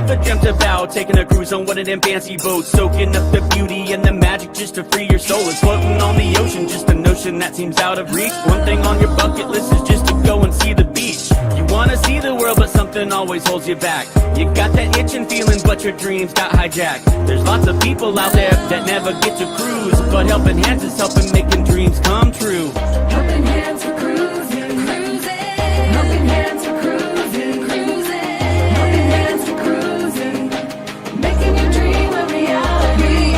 ever dreamt about taking a cruise on one of them fancy boats, soaking up the beauty and the magic just to free your soul? It's floating on the ocean, just a notion that seems out of reach. One thing on your bucket list is just to go and see the beach. You wanna see the world, but something always holds you back. You got that itching feeling, but your dreams got hijacked. There's lots of people out there that never get to cruise, but Helping Hands is helping making dreams come true. Helping Hands for cruising, cruising. Helping Hands for cruising, cruising. Helping Hands for cruising, making your dream a reality.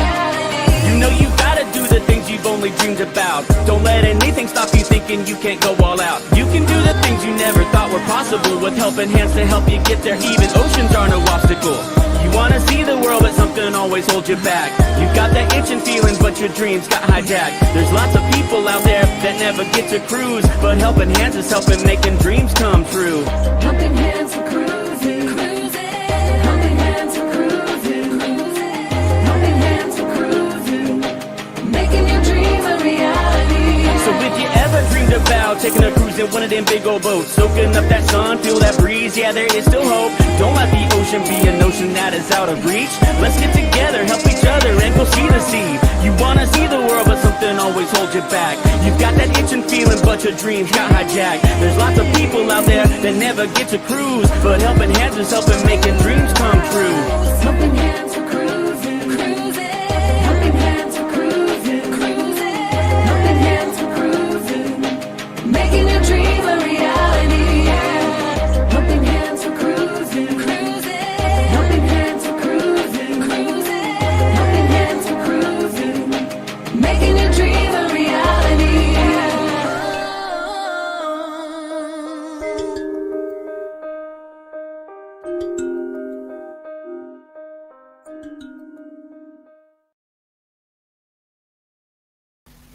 You know you gotta do the things you've only dreamed about. Don't let anything stop you thinking you can't go all out. You can do the things you never thought were possible with Helping Hands to help you get there. Even oceans are no obstacle. You wanna see the world, but something always holds you back. You got that itching feeling, but your dreams got hijacked. There's lots of people out there that never get to cruise, but Helping Hands is helping making dreams come true. Helping Hands for cruising, cruising. Helping Hands for cruising, cruising. Helping Hands for cruising, making your dream a reality. So if you ever dreamed about taking a cruise in one of them big old boats, soaking up that sun, feel that breeze, yeah, there is still hope. Don't let the ocean be a notion that is out of reach. Let's get together, help each other, and go see the sea. You wanna see the world, but something always holds you back. You've got that itching feeling, but your dreams got hijacked. There's lots of people out there that never get to cruise, but Helping Hands is helping making dreams come true. Helping Hands for cruising, cruising. Helping Hands for cruising, cruising. Helping Hands for cruising, making your dream a reality. Helping Hands for cruising, cruising. Helping Hands for cruising, cruising. Helping Hands for cruising, making your dream a reality.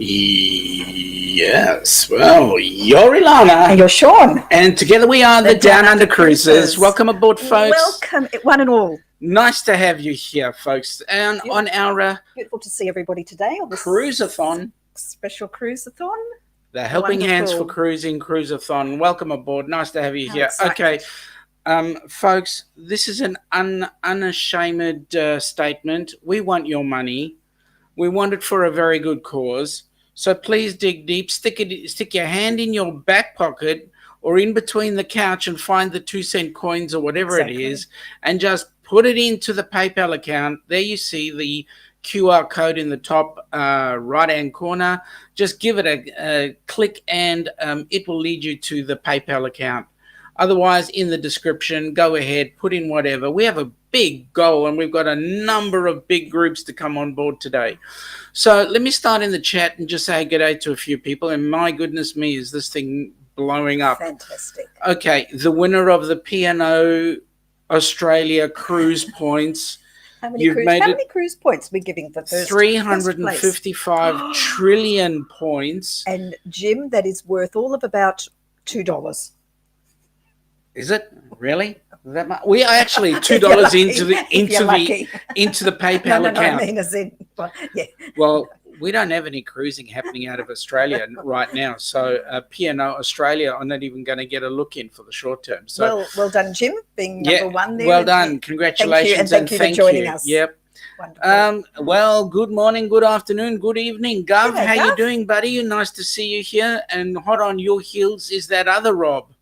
Yes, well, you're Ilana. And you're Sean. And together we are the Down Under Cruisers. Welcome aboard, folks. Welcome, one and all. Nice to have you here, folks. And on our Beautiful to see everybody today on this CRUISE-A-THON, special CRUISE-A-THON. the Helping Hands for Wonderful. Cruising CRUISE-A-THON. Welcome aboard. Nice to have you How here. exciting. Okay, folks, this is an unashamed statement. We want your money. We want it for a very good cause. So please dig deep, stick your hand in your back pocket or in between the couch and find the 2-cent coins or whatever Exactly. it is, and just put it into the PayPal account. There you see the QR code in the top right-hand corner. Just give it a click and it will lead you to the PayPal account. Otherwise, in the description, go ahead, put in whatever. We have a big goal and we've got a number of big groups to come on board today. So let me start in the chat and just say good day to a few people. And my goodness me, is this thing blowing up. Fantastic. Okay, the winner of the P&O Australia cruise points. How many, You've cruise, made how it many cruise points are we giving for first? 355 trillion points. And Jim, that is worth all of about $2. Is it really that much? We are actually $2 If you're lucky. into the PayPal No, account. I mean as in, well, yeah. Well, we don't have any cruising happening out of Australia right now, so P&O Australia are not even going to get a look in for the short term. So Well done, Jim, being number one there. well done, congratulations, Thank you for joining us. Yep. Wonderful. Well, good morning, good afternoon, good evening, Gov. G'day, How you Gov. doing, buddy? Nice to see you here. And hot on your heels is that other Rob,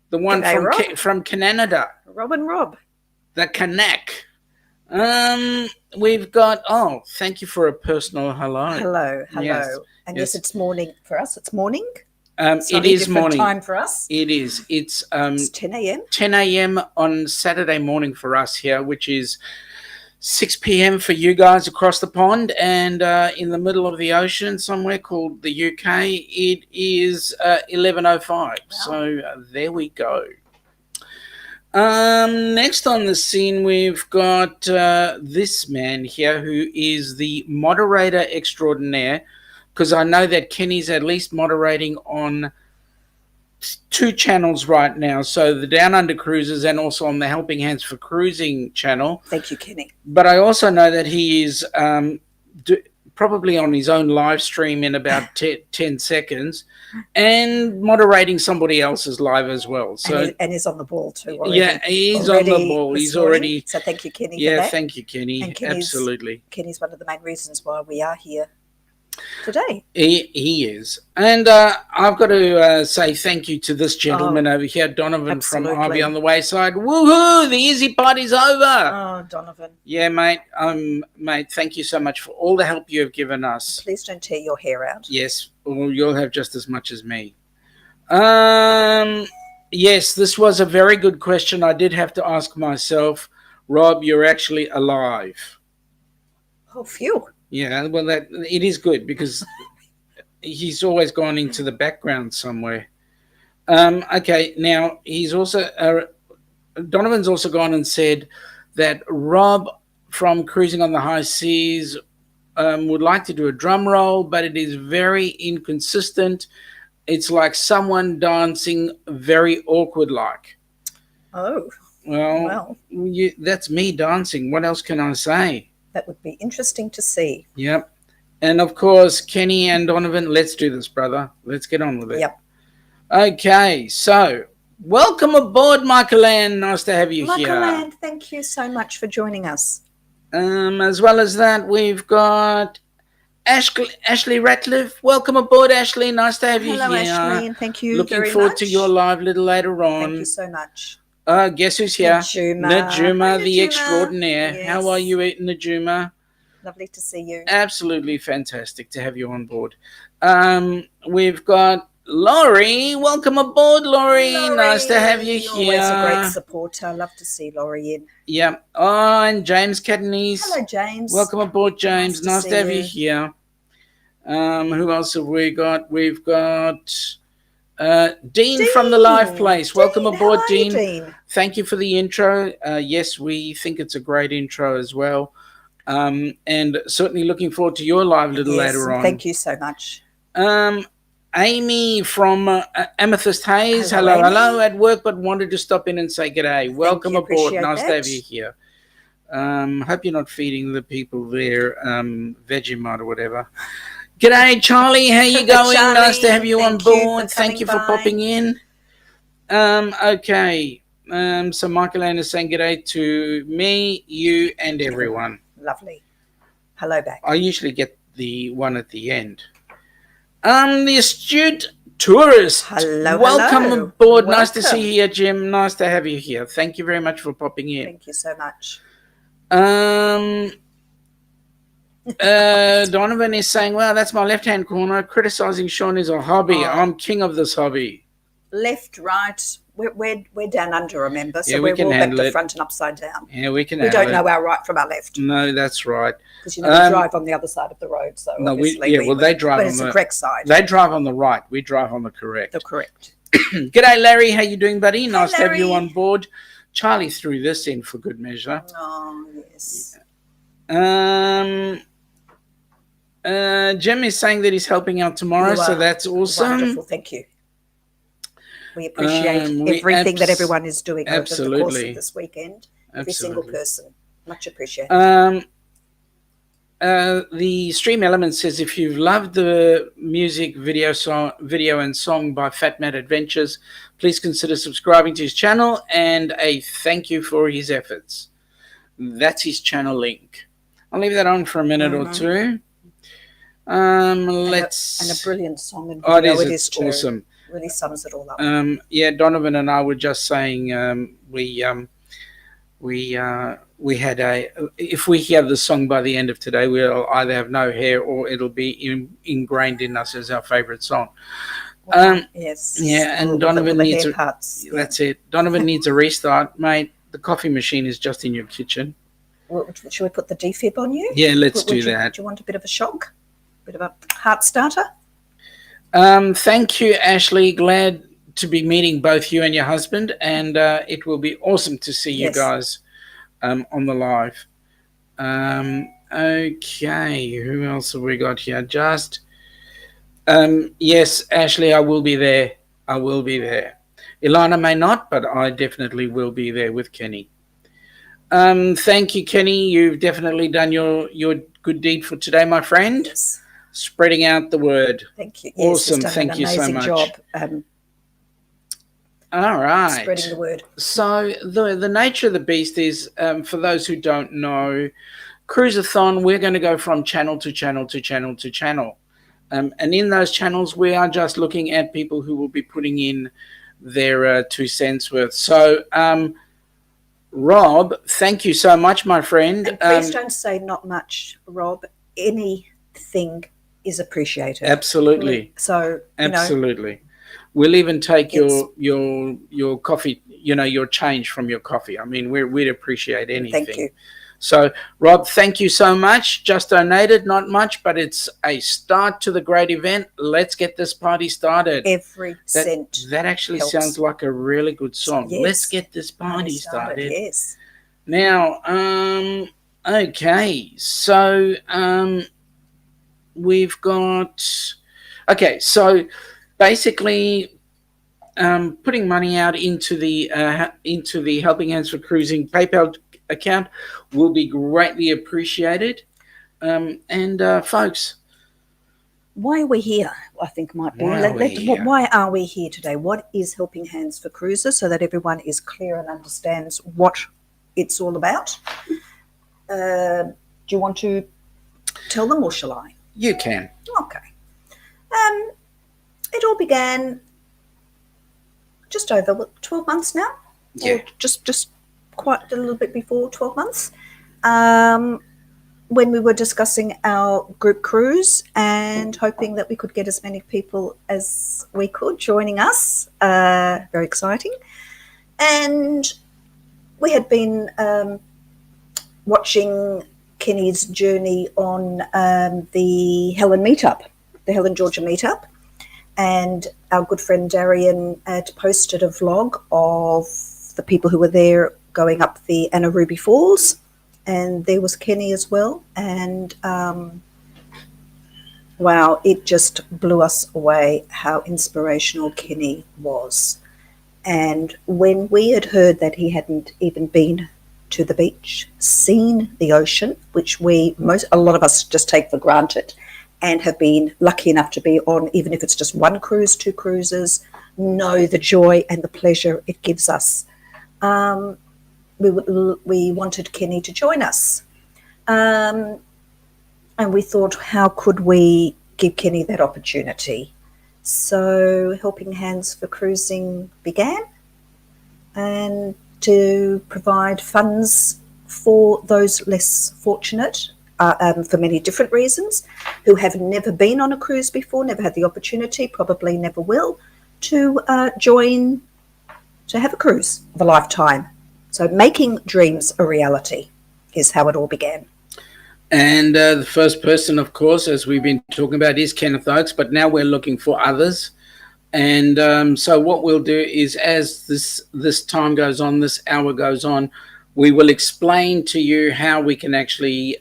the one G'day, Rob. from Canada, Rob and Rob. the Kanak. We've got. Oh, thank you for a personal hello. Hello. Yes, And yes. yes, it's morning for us. It's morning. It's It not a is different morning. time for us. It is. It's It's 10 a.m. 10 a.m. on Saturday morning for us here, which is 6 p.m. for you guys across the pond, and in the middle of the ocean somewhere called the UK, it is 11:05. Wow. So there we go. Next on the scene, we've got this man here who is the moderator extraordinaire, because I know that Kenny's at least moderating on 2 channels right now. So the Down Under Cruisers and also on the Helping Hands for Cruising channel. Thank you, Kenny. But I also know that he is probably on his own live stream in about 10 seconds, and moderating somebody else's live as well. So and he's on the ball too already. yeah, he's on the ball. this He's morning. already. So thank you, Kenny, Yeah, for that. thank you, Kenny. And Kenny's- Absolutely. Kenny's one of the main reasons why we are here today. He is. And I've got to say thank you to this gentleman over here, Donovan from absolutely. Ivy on the Wayside. Woohoo! The easy party's over. Oh, Donovan. Yeah, mate. Mate, thank you so much for all the help you have given us. Please don't tear your hair out. Yes, well, you'll have just as much as me. Yes, this was a very good question. I did have to ask myself, Rob, you're actually alive. Oh, phew. Yeah, well, that it is good because he's always gone into the background somewhere. Okay, now he's also Donovan's also gone and said that Rob from Cruising on the High Seas would like to do a drum roll, but it is very inconsistent. It's like someone dancing very awkward like. Oh, Well, that's me dancing. What else can I say? that would be interesting to see. Yep. And of course, Kenny and Donovan, let's do this, brother. Let's get on with it. Yep. Okay, so welcome aboard, Michael Ann. Nice to have you Michael here. Land, thank you so much for joining us. As well as that, we've got Ashley Ratcliffe. Welcome aboard, Ashley. Nice to have you Hello, here. Ashley, and thank you Looking very forward much. to your live a little later on. Thank you so much. Guess who's here? Najuma. Najuma, Hi, the Najuma. extraordinaire. Yes. How are you, Najuma? Lovely to see you. Absolutely fantastic to have you on board. We've got Laurie. Welcome aboard, Laurie. Nice to have you You're here. always a great supporter. Love to see Laurie in. Yeah. Oh, and James Catanese. Hello, James. Welcome aboard, James. Nice to have you here. Who else have we got? We've got Dean from the Live Place. Welcome Dean, aboard, how are you, Dean. Thank you for the intro. Yes, we think it's a great intro as well. And certainly looking forward to your live a little later on. Thank you so much. Amy from Amethyst Hayes. Hello, Hello. At work, but wanted to stop in and say g'day. Welcome you, aboard. appreciate Nice to that. have you here. Hope you're not feeding the people there Vegemite or whatever. G'day, Charlie. How you going? Charlie, Nice to have you on thank you for board. Thank you for coming by. popping in. Okay. So Michael Ann is saying g'day to me, you, and everyone. Lovely. Hello back. I usually get the one at the end. The astute tourist. Hello, Welcome hello. aboard. Nice to Welcome. see you here, Jim. Nice to have you here. Thank you very much for popping in. Thank you so much. Donovan is saying, well, that's my left-hand corner. Criticizing Sean is a hobby. Oh. I'm king of this hobby. Left, right. We're down under, remember? So Yeah, we we're can all back handle to it. front and upside down. Yeah, we can We handle don't it. know our right from our left No, that's right. because we drive on the other side of the road. So No, obviously they drive but on it's the the correct side. They drive on the right. We drive on the correct. The correct. G'day, Larry. How you doing, buddy? Nice to have you Larry. on board. Charlie threw this in for good measure. Oh yes. Jim is saying that he's helping out tomorrow, You so are that's awesome. Wonderful. Thank you. We appreciate everything that everyone is doing over the course absolutely. of this weekend. Every single Absolutely. person. Much appreciated. The Stream Element says if you've loved the music, video and song by Fat Matt Adventures, please consider subscribing to his channel and a thank you for his efforts. That's his channel link. I'll leave that on for a minute or two. Let's and a brilliant song and Oh, video. it is. It It's is too. awesome. Really sums it all up. Yeah, Donovan and I were just saying we had if we hear the song by the end of today, we'll either have no hair or it'll be ingrained in us as our favorite song. Yes. Yeah, and All Donovan the needs haircuts. That's it. Donovan needs a restart, mate. The coffee machine is just in your kitchen. Well, should we put the defib on you? Yeah, let's do you, that. Do you want a bit of a shock? Bit of a heart starter? Thank you, Ashley. Glad to be meeting both you and your husband, and it will be awesome to see you Yes. guys on the live. Okay, who else have we got here? Yes, Ashley, I will be there. I will be there. Ilana may not, but I definitely will be there with Kenny. Thank you, Kenny. You've definitely done your good deed for today, my friend. Yes. Spreading out the word. Thank you. Yes, Awesome. he's done Thank an you so amazing much. job All right. spreading the word. So the nature of the beast is, for those who don't know, CRUISE-A-THON, we're going to go from channel to channel to channel to channel. And in those channels, we are just looking at people who will be putting in their 2 cents worth. So, Rob, thank you so much, my friend. And please don't say not much, Rob. Anything is appreciated. Absolutely. So, absolutely. We'll even take Yes. your coffee, your change from your coffee. I mean, we'd appreciate anything. Thank you. So, Rob, thank you so much. Just donated, not much, but it's a start to the great event. Let's get this party started. Every cent. That actually helps. sounds like a really good song. Yes. Let's get this party started. Yes. Now, okay, so we've got, okay, so basically putting money out into the Helping Hands for Cruising PayPal account will be greatly appreciated. And folks, why are we here? I think might be. Why are we here today? What is Helping Hands for Cruisers, so that everyone is clear and understands what it's all about? Do you want to tell them, or shall I? You can. Okay. It all began just over 12 months now. Yeah. Or just quite a little bit before 12 months. When we were discussing our group cruise and hoping that we could get as many people as we could joining us. Very exciting. And we had been watching Kenny's journey on the Helen Georgia meetup. And our good friend Darian had posted a vlog of the people who were there going up the Anna Ruby Falls. And there was Kenny as well. And wow, it just blew us away how inspirational Kenny was. And when we had heard that he hadn't even been to the beach, seen the ocean, which a lot of us just take for granted, and have been lucky enough to be on, even if it's just one cruise, 2 cruises, know the joy and the pleasure it gives us. We wanted Kenny to join us. And we thought, how could we give Kenny that opportunity? So Helping Hands for Cruising began, and to provide funds for those less fortunate, for many different reasons, who have never been on a cruise before, never had the opportunity, probably never will, to join, to have a cruise of a lifetime. So making dreams a reality is how it all began. And the first person, of course, as we've been talking about, is Kenneth Oakes, but now we're looking for others. And so what we'll do is, as this time goes on, this hour goes on, we will explain to you how we can actually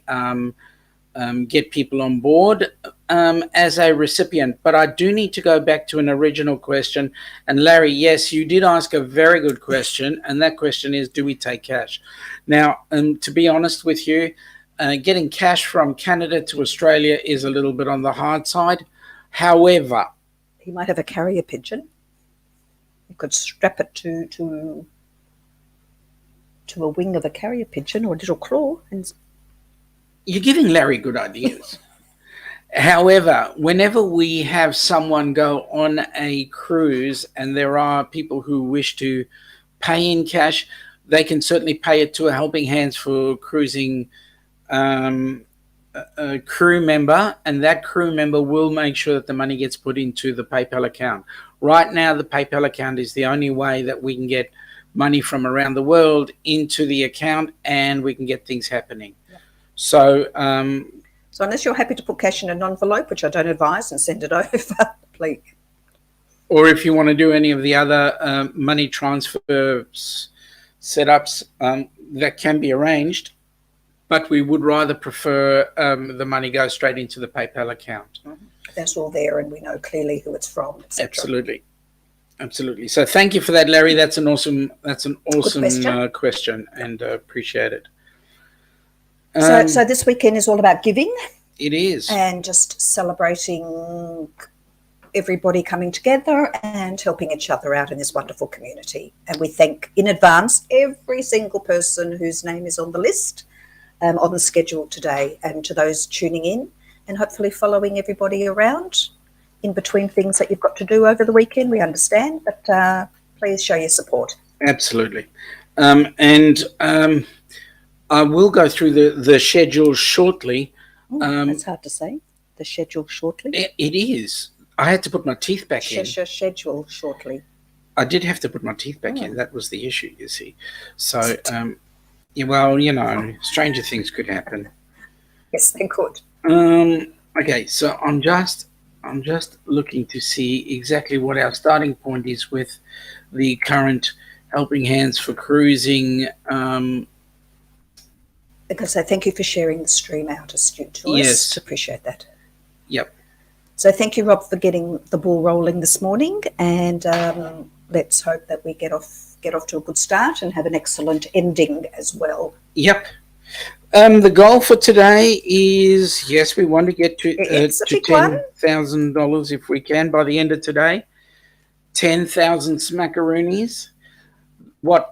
get people on board as a recipient. But I do need to go back to an original question. And Larry, yes, you did ask a very good question. And that question is, do we take cash? Now, to be honest with you, getting cash from Canada to Australia is a little bit on the hard side. However, he might have a carrier pigeon. You could strap it to a wing of a carrier pigeon or a little claw. And you're giving Larry good ideas. However, whenever we have someone go on a cruise and there are people who wish to pay in cash, they can certainly pay it to a Helping Hands for Cruising a crew member, and that crew member will make sure that the money gets put into the PayPal account. Right now, the PayPal account is the only way that we can get money from around the world into the account, and we can get things happening. Yep. So unless you're happy to put cash in an envelope, which I don't advise, and send it over, please. Or if you want to do any of the other money transfer setups, that can be arranged. But we would rather prefer the money go straight into the PayPal account. That's all there, and we know clearly who it's from, etc. Absolutely. Absolutely. So thank you for that, Larry. That's an awesome question. question, and appreciate it. So this weekend is all about giving It is. and just celebrating everybody coming together and helping each other out in this wonderful community. And we thank in advance every single person whose name is on the list, on the schedule today, and to those tuning in and hopefully following everybody around in between things that you've got to do over the weekend. We understand, but please show your support. Absolutely. And I will go through the schedule shortly. That's hard to say. The schedule shortly. It is. I had to put my teeth back in. Schedule shortly. I did have to put my teeth back in. That was the issue, you see. So, yeah, well, you know, stranger things could happen. Yes, they could. Okay, so I'm just looking to see exactly what our starting point is with the current Helping Hands for Cruising. Because I thank you for sharing the stream out astute to us. Yes. Appreciate that. Yep. So thank you, Rob, for getting the ball rolling this morning, and let's hope that we get off to a good start and have an excellent ending as well. Yep. The goal for today is, yes, we want to get to $10,000 if we can by the end of today. 10,000 smackaroonies.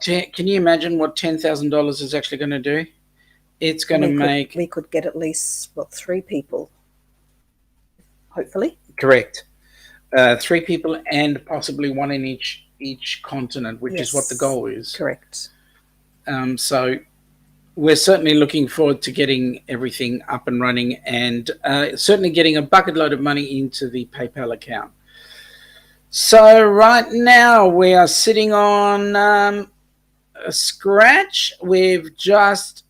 Can you imagine what $10,000 is actually going to do? It's going to make... We could get at least, 3 people, hopefully. Correct. 3 people and possibly 1 in each continent, which is what the goal is. Correct. So we're certainly looking forward to getting everything up and running, and certainly getting a bucket load of money into the PayPal account. So right now we are sitting on a scratch. We've just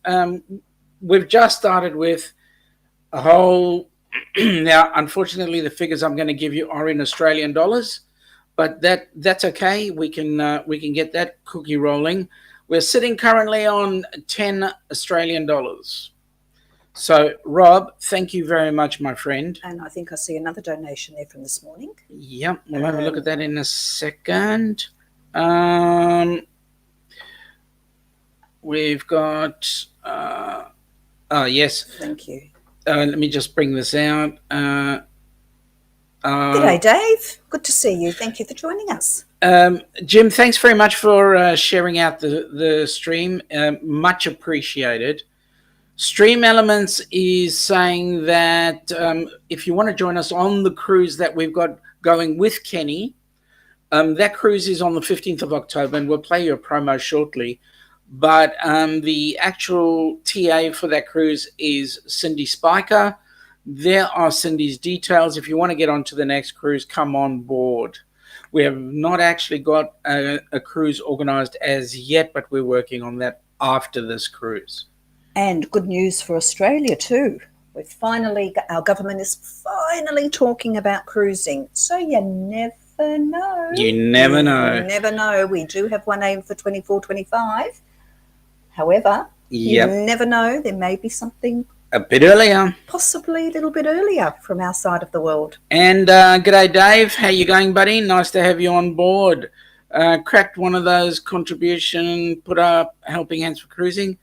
started with a whole. Now, unfortunately, the figures I'm going to give you are in Australian dollars, but that's okay. We can get that cookie rolling. We're sitting currently on 10 Australian dollars. So, Rob, thank you very much, my friend. And I think I see another donation there from this morning. Yep, we'll have a look at that in a second. We've got... yes. Thank you. Let me just bring this out. G'day, Dave. Good to see you. Thank you for joining us. Jim, thanks very much for sharing out the stream. Much appreciated. Stream Elements is saying that if you want to join us on the cruise that we've got going with Kenny, that cruise is on the 15th of October, and we'll play you a promo shortly. But the actual TA for that cruise is Cindy Spiker. There are Cindy's details. If you want to get onto the next cruise, come on board. We have not actually got a cruise organized as yet, but we're working on that after this cruise. And good news for Australia too. Our government is finally talking about cruising. So you never know. You never know. You never know. We do have one aim for 24-25. However, you never know. There may be something a bit earlier. Possibly a little bit earlier from our side of the world. And g'day, Dave. How you going, buddy? Nice to have you on board. Cracked one of those contribution, put up Helping Hands for Cruising.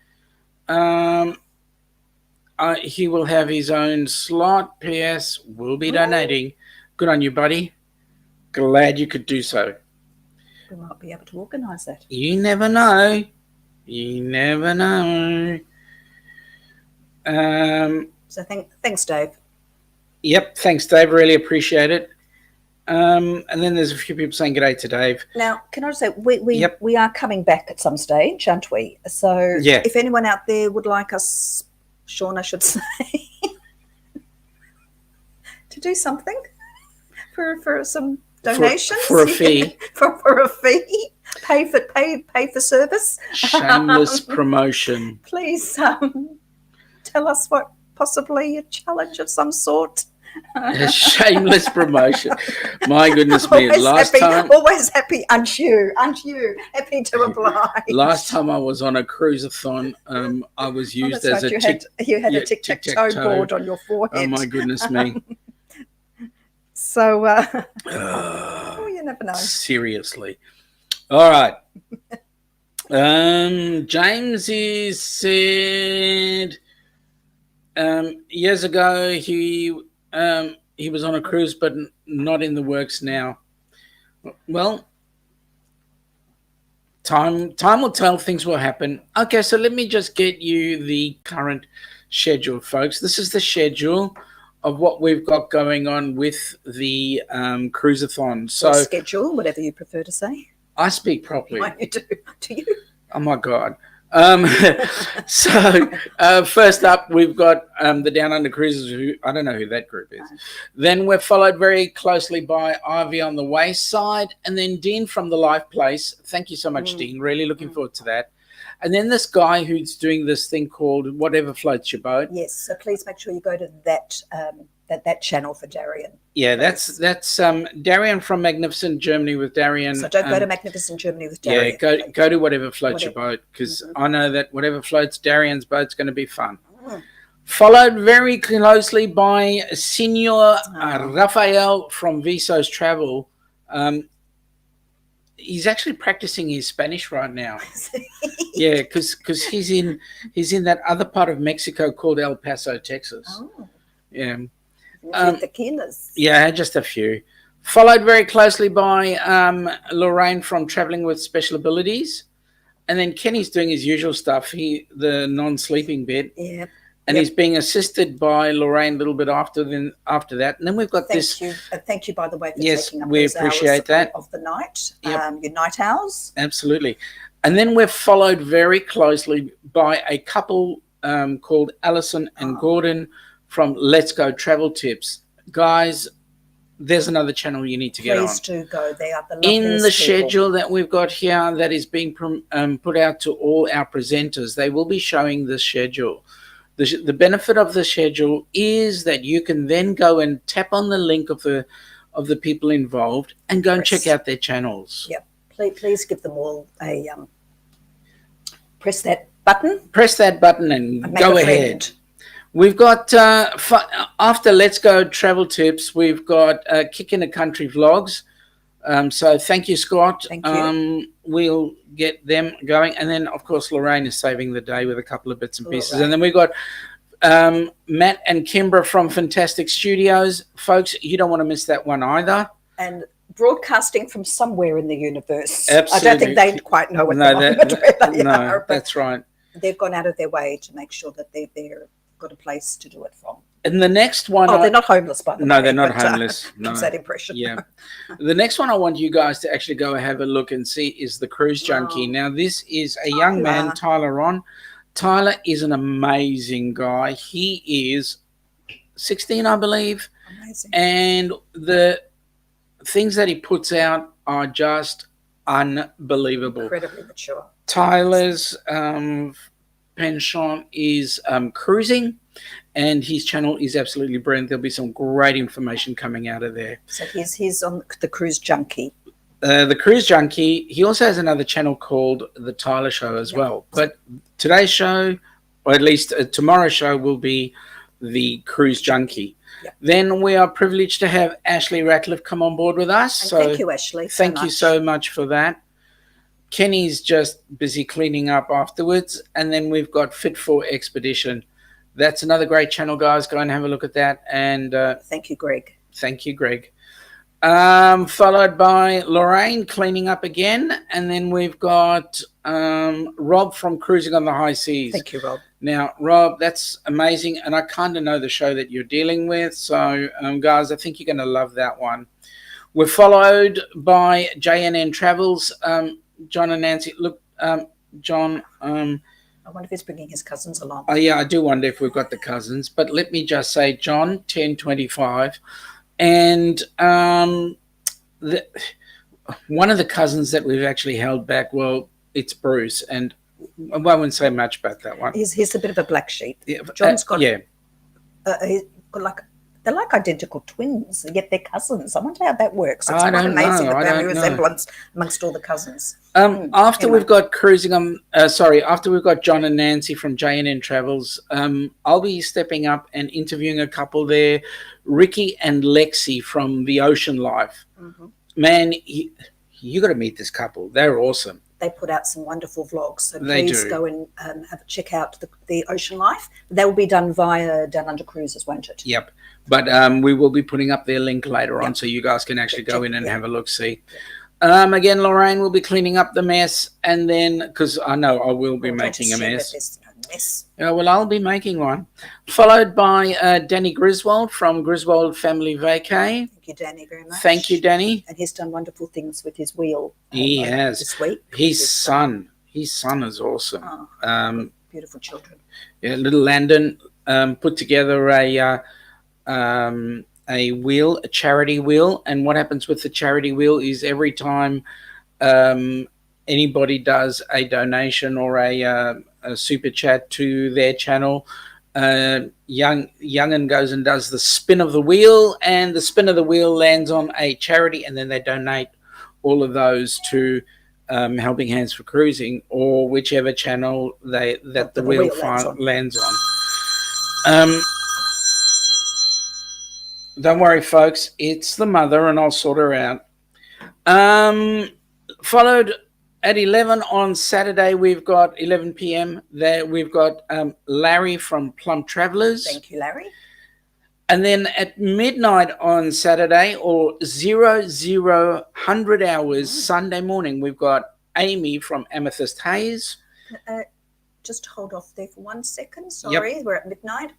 He will have his own slot. P.S. We'll be donating. Good on you, buddy. Glad you could do so. We might be able to organise that. You never know. You never know. So thanks, Dave. Yep, thanks, Dave. Really appreciate it. And then there's a few people saying g'day to Dave. Now, can I just say, we are coming back at some stage, aren't we? So if anyone out there would like us, Sean, I should say, to do something for some donations. For a fee. for a fee. Pay for service. Shameless promotion. Please tell us what possibly a challenge of some sort. A shameless promotion. My goodness me. Always happy, aren't you? Happy to oblige. Last time I was on a CRUISE-A-THON, I was used as you had a tic-tac-toe board on your forehead. Oh my goodness me. So, never know. Seriously. All right. James is said years ago he was on a cruise, but not in the works now. Well, time will tell. Things will happen. Okay, so let me just get you the current schedule, folks. This is the schedule of what we've got going on with the CRUISE-A-THON. So Or schedule, whatever you prefer to say. I speak properly. What you do. Do you? Oh my God. So first up, we've got the Down Under Cruises. Who, I don't know who that group is. Then we're followed very closely by Ivy on the Wayside, and then Dean from the Life Place. Thank you so much, Dean. Really looking forward to that. And then this guy who's doing this thing called Whatever Floats Your Boat. Yes, so please make sure you go to that that channel for Darian. Yeah, that's Darian from Magnificent Germany with Darian. So don't go to Magnificent Germany with Darian. Yeah, go to Whatever Floats Your Boat, because I know that whatever floats Darian's boat's going to be fun. Followed very closely by Senor Rafael from Visos Travel. He's actually practicing his Spanish right now. Yeah, because he's in that other part of Mexico called El Paso, Texas. Oh. Yeah. Tequilas. Yeah, just a few. Followed very closely by Lorraine from Traveling with Special Abilities. And then Kenny's doing his usual stuff, the non-sleeping bit. Yeah. And he's being assisted by Lorraine a little bit after that. And then we've got this. Thank you, by the way, for Yes, taking up we those appreciate hours that. of the night, Yep. your night hours. Absolutely. And then we're followed very closely by a couple called Alison and Gordon from Let's Go Travel Tips. Guys, there's another channel you need to get on. Please do go. They are the In loveliest the people. schedule that we've got here that is being put out to all our presenters, they will be showing the schedule. The benefit of the schedule is that you can then go and tap on the link of the people involved and go and check out their channels. Yep. Please give them all a press that button. Press that button and Make go a ahead. friend. We've got, after Let's Go Travel Tips, we've got Kick in the Country Vlogs. So thank you, Scott. Thank you. We'll get them going. And then, of course, Lorraine is saving the day with a couple of bits and pieces. Lorraine. And then we've got Matt and Kimbra from Fantastic Studios. Folks, you don't want to miss that one either. And broadcasting from somewhere in the universe. Absolutely. I don't think they quite know at the moment where they are. But that's right. they've gone out of their way to make sure that they've got a place to do it from. And the next one... Oh, they're not homeless, by the way. No, they're not but, homeless. No. Gives that impression. Yeah. The next one I want you guys to actually go have a look and see is the Cruise Junkie. Now, this is a young man, Tyler Ron. Tyler is an amazing guy. He is 16, I believe. Amazing. And the things that he puts out are just unbelievable. Incredibly mature. Tyler's penchant is cruising, and his channel is absolutely brilliant. There'll be some great information coming out of there. So he's on the Cruise Junkie. The Cruise Junkie, he also has another channel called The Tyler Show as well. But today's show, or at least tomorrow's show, will be The Cruise Junkie. Yep. Then we are privileged to have Ashley Ratcliffe come on board with us. And So thank you, Ashley. thank you so much for that. Kenny's just busy cleaning up afterwards. And then we've got Fit for Expedition. That's another great channel, guys. Go and have a look at that. And Thank you, Greg. thank you, Greg. Followed by Lorraine cleaning up again. And then we've got Rob from Cruising on the High Seas. Thank you, Rob. Now, Rob, that's amazing. And I kind of know the show that you're dealing with. So, guys, I think you're going to love that one. We're followed by JNN Travels. John and Nancy. Look, John... I wonder if he's bringing his cousins along. Oh, yeah, I do wonder if we've got the cousins. But let me just say, John, 1025. And one of the cousins that we've actually held back, well, it's Bruce. And I won't say much about that one. He's a bit of a black sheep. Yeah, John's got... yeah. He's got like... They're like identical twins, yet they're cousins. I wonder how that works. It's I quite don't amazing know. the I family don't know. resemblance amongst all the cousins. After anyway. we've got cruising on, after we've got John and Nancy from JNN Travels, I'll be stepping up and interviewing a couple there, Ricky and Lexi from The Ocean Life. Man, you got to meet this couple. They're awesome. They put out some wonderful vlogs, so They please do. go and check out the ocean life. They will be done via Down Under Cruises, won't it? Yep. But we will be putting up their link later on, Yep. so you guys can actually go in and Yeah. have a look. See. Again, Lorraine will be cleaning up the mess, and then because I know I will be Well, don't making a assume that mess. there's no mess. Well, I'll be making one. Followed by Danny Griswold from Griswold Family Vacay. Thank you, Danny, very much. Thank you, Danny. And he's done wonderful things with his wheel. He has. This week. His son is awesome. Oh, beautiful children. Yeah, little Landon put together a wheel, a charity wheel, and what happens with the charity wheel is every time anybody does a donation or a super chat to their channel, Young'un goes and does the spin of the wheel, and the spin of the wheel lands on a charity, and then they donate all of those to Helping Hands for Cruising or whichever channel the wheel lands on. Don't worry, folks. It's the mother, and I'll sort her out. Followed at 11 on Saturday, we've got 11 p.m. There we've got Larry from Plum Travelers. Thank you, Larry. And then at midnight on Saturday, or 0000 hours Sunday morning, we've got Amy from Amethyst Haze. Just hold off there for 1 second. Sorry, We're at midnight.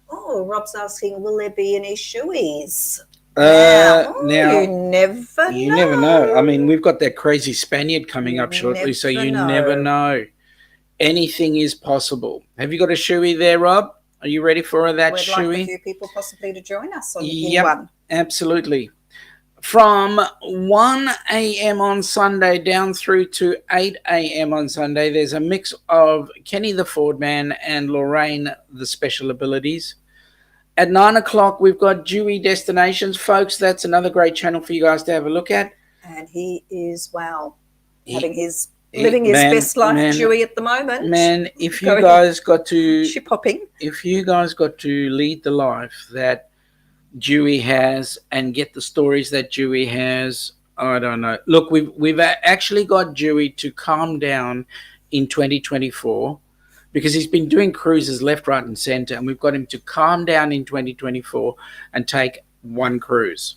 Rob's asking, will there be any shoeies? Now, you never know. I mean, we've got that crazy Spaniard coming up shortly, so you never know. Anything is possible. Have you got a shoey there, Rob? Are you ready for that We'd shoey? like a few people possibly to join us on Yep, one. absolutely. From 1 a.m. on Sunday down through to 8 a.m. on Sunday, there's a mix of Kenny the Ford Man and Lorraine the Special Abilities. At 9 o'clock, we've got Dewey Destinations. Folks, that's another great channel for you guys to have a look at. And he is, living his best life, Dewey, at the moment. Man, if you guys got to... Ship-hopping. If you guys got to lead the life that Dewey has and get the stories that Dewey has, I don't know. Look, we've actually got Dewey to calm down in 2024 because he's been doing cruises left, right, and center, and we've got him to calm down in 2024 and take one cruise.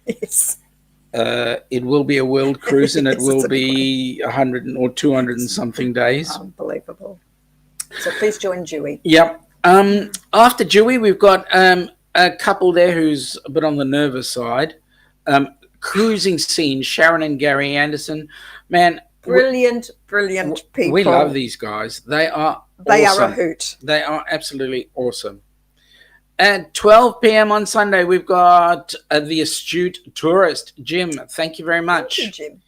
Yes. It will be a world cruise, and it will be 100 or 200 and something days. Unbelievable. So please join Dewey. Yep. After Dewey, we've got a couple there who's a bit on the nervous side. Cruising Scene, Sharon and Gary Anderson. Man, brilliant people. We love these guys. They are awesome. Are a hoot. They are absolutely awesome. At 12 p.m. on Sunday, we've got the Astute Tourist, Jim. Thank you very much. Thank you, Jim.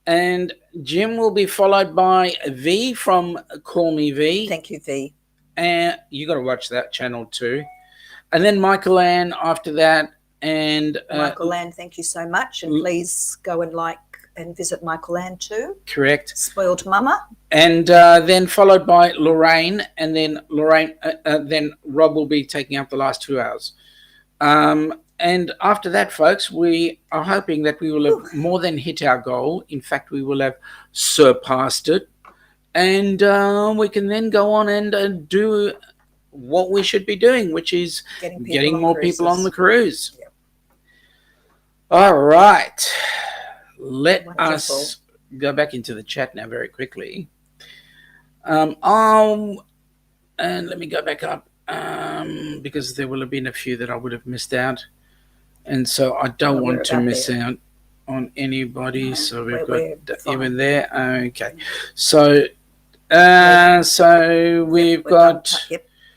And Jim will be followed by V from Call Me V. Thank you, V. And you got to watch that channel too. And then Michael Ann after that. And Michael Ann, thank you so much. And please go and like and visit Michael Ann too. Correct. Spoiled Mama. And then followed by Lorraine. And then then Rob will be taking up the last 2 hours. And after that, folks, we are hoping that we will have more than hit our goal. In fact, we will have surpassed it. And we can then go on and do what we should be doing, which is getting more people on the cruise. Yep. All right. Let us go back into the chat now very quickly. And let me go back up because there will have been a few that I would have missed out. And so I don't want to miss out on anybody. So we've got even there. Okay. So we've got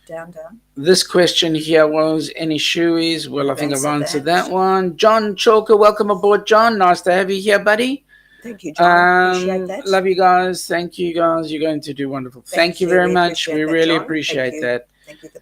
down. This question here was any shoeies. Well, I think I've answered that one. John Chalker, welcome aboard, John. Nice to have you here, buddy. Thank you, John. Appreciate that. Love you guys. Thank you, guys. You're going to do wonderful. Thank you very much. We really appreciate that. Thank you for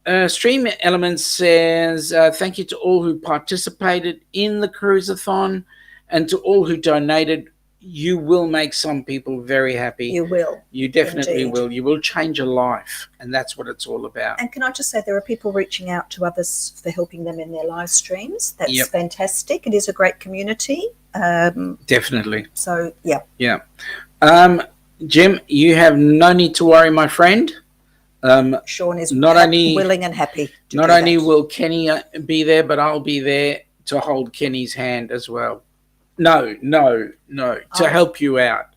that. Stream Elements says, thank you to all who participated in the CRUISE-A-THON and to all who donated you will make some people very happy. You will. You definitely Indeed. will. You will change a life, and that's what it's all about. And can I just say, there are people reaching out to others for helping them in their live streams. That's Yep. fantastic. It is a great community. Definitely. So, yeah. Yeah. Jim, you have no need to worry, my friend. Sean is Not only- willing and happy to Not do only that. will Kenny be there, but I'll be there to hold Kenny's hand as well. No, to Oh. help you out.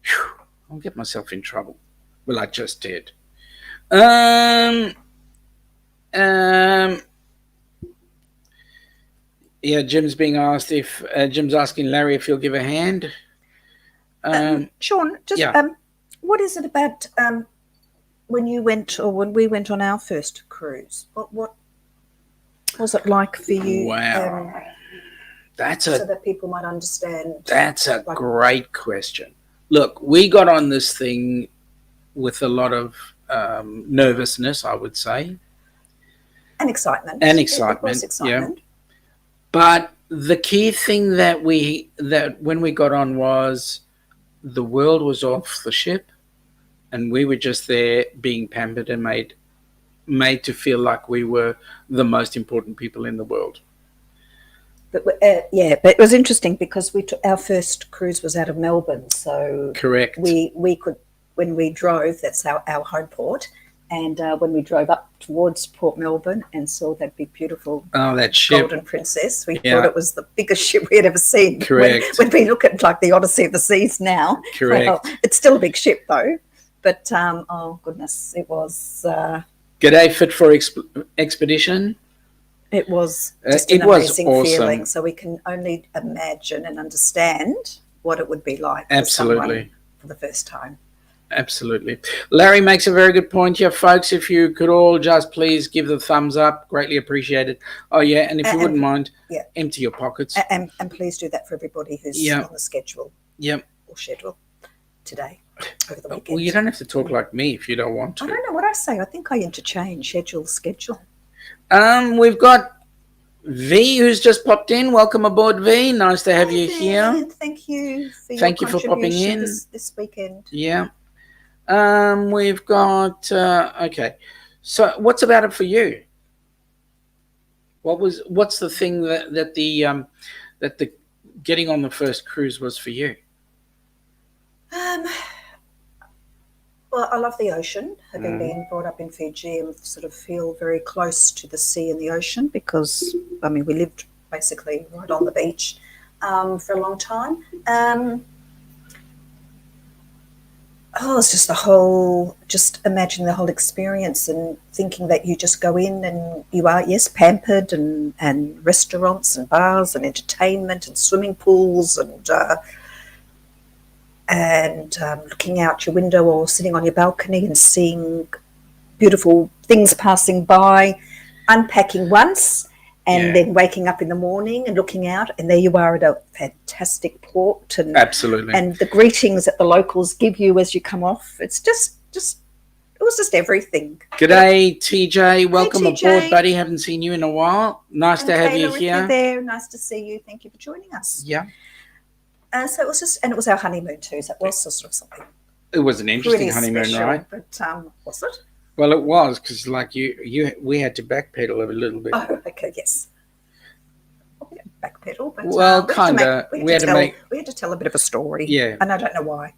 Whew, I'll get myself in trouble. Well, I just did. Yeah, Jim's being asked if Jim's asking Larry if he'll give a hand. Sean, just yeah. what is it about when you went, or when we went on our first cruise? What was it like for you? Wow. So that people might understand. That's a great question. Look, we got on this thing with a lot of nervousness, I would say. And excitement. And It excitement, was excitement. But the key thing that when we got on was the world was off the ship, and we were just there being pampered and made to feel like we were the most important people in the world. But but it was interesting because our first cruise was out of Melbourne, so Correct. we could, when we drove, that's our home port, and when we drove up towards Port Melbourne and saw that big beautiful that ship. Golden Princess, we thought it was the biggest ship we had ever seen. Correct. When we look at like the Odyssey of the Seas now, Correct. well, it's still a big ship though, but oh goodness, it was. G'day, fit for expedition. It was just It an was amazing awesome. feeling. So we can only imagine and understand what it would be like Absolutely. for someone for the first time. Absolutely. Larry makes a very good point here, folks. If you could all just please give the thumbs up, greatly appreciated. Oh, yeah, and if you wouldn't mind, empty your pockets. And please do that for everybody who's on the schedule or schedule today, over the weekend. Well, you don't have to talk like me if you don't want to. I don't know what I say. I think I interchange schedule. We've got V who's just popped in. Welcome aboard, V. Nice to have you here. Thank you for your Thank you for popping in this weekend. Yeah. We've got okay. So what's about it for you? What's the thing that the getting on the first cruise was for you? Well, I love the ocean. Having been brought up in Fiji, and sort of feel very close to the sea and the ocean because, I mean, we lived basically right on the beach for a long time. It's just imagine the whole experience and thinking that you just go in and you are, yes, pampered and restaurants and bars and entertainment and swimming pools and looking out your window or sitting on your balcony and seeing beautiful things passing by, unpacking once and then waking up in the morning and looking out, and there you are at a fantastic port. And absolutely. And the greetings that the locals give you as you come off. It's just it was just everything. G'day, TJ. Welcome TJ. aboard, buddy. Haven't seen you in a while. Nice to have you here. There. Nice to see you. Thank you for joining us. Yeah. So it was just, and it was our honeymoon too. So it was sort of something. It was an interesting really honeymoon, special, right? But was it? Well, it was because, like we had to backpedal a little bit. Oh, okay, yes. Well, we didn't backpedal, but kind of. We had to tell a bit of a story. Yeah, and I don't know why.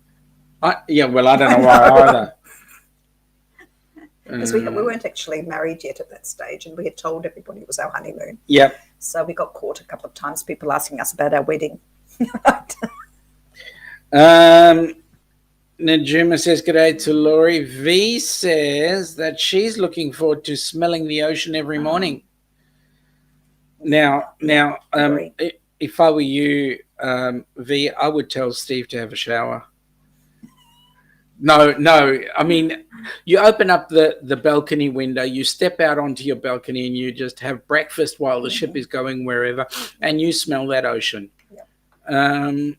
Well, I don't know why either. Because we weren't actually married yet at that stage, and we had told everybody it was our honeymoon. Yep. So we got caught a couple of times, people asking us about our wedding. Najuma says g'day to Laurie. V says that she's looking forward to smelling the ocean every morning. Now, if I were you, V, I would tell Steve to have a shower. No, I mean, you open up the balcony window, you step out onto your balcony and you just have breakfast while the ship is going wherever, and you smell that ocean. Yep.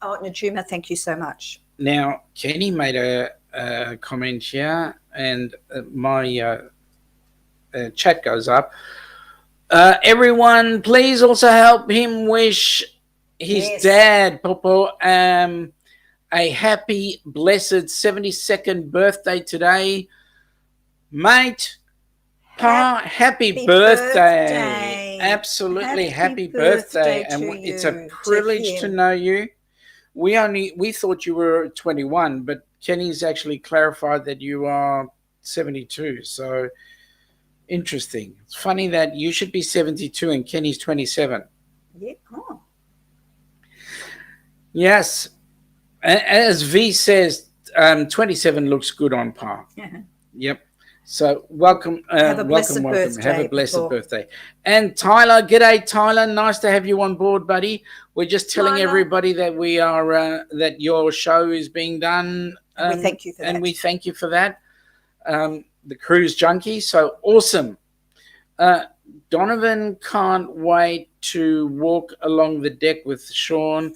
Najuma, thank you so much. Now, Kenny made a comment here, and my chat goes up. Everyone, please also help him wish his Yes. dad, Popo, a happy, blessed 72nd birthday today. Mate, Pa, happy birthday. Absolutely happy birthday. And to it's a you, privilege to him. know you. We thought you were 21, but Kenny's actually clarified that you are 72. So interesting. It's funny that you should be 72 and Kenny's 27. Yeah. Oh. Yes. As V says, 27 looks good on par. Yeah. Yep. So welcome, Have a blessed welcome. birthday, Have a blessed Paul. birthday. And Tyler, g'day Tyler. Nice to have you on board, buddy. We're just telling Tyler. everybody that we are that your show is being done. We thank you for and that. we thank you for that. The Cruise Junkie. So awesome. Donovan can't wait to walk along the deck with Sean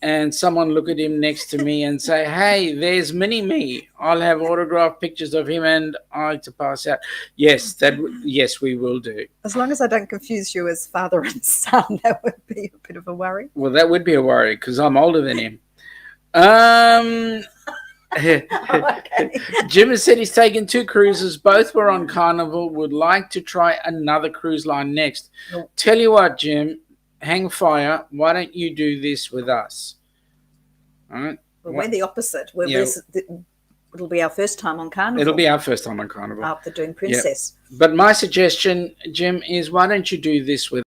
and someone look at him next to me and say, hey, there's mini-me. I'll have autographed pictures of him and I to pass out. Yes, yes, we will do. As long as I don't confuse you as father and son, that would be a bit of a worry. Well, that would be a worry because I'm older than him. Okay. Jim has said he's taken 2 cruises. Both were on Carnival. Would like to try another cruise line next. Nope. Tell you what, Jim, hang fire. Why don't you do this with us? All right. Well, we're the opposite. It'll be our first time on Carnival. It'll be our first time on Carnival. After doing Princess. But my suggestion, Jim, is why don't you do this with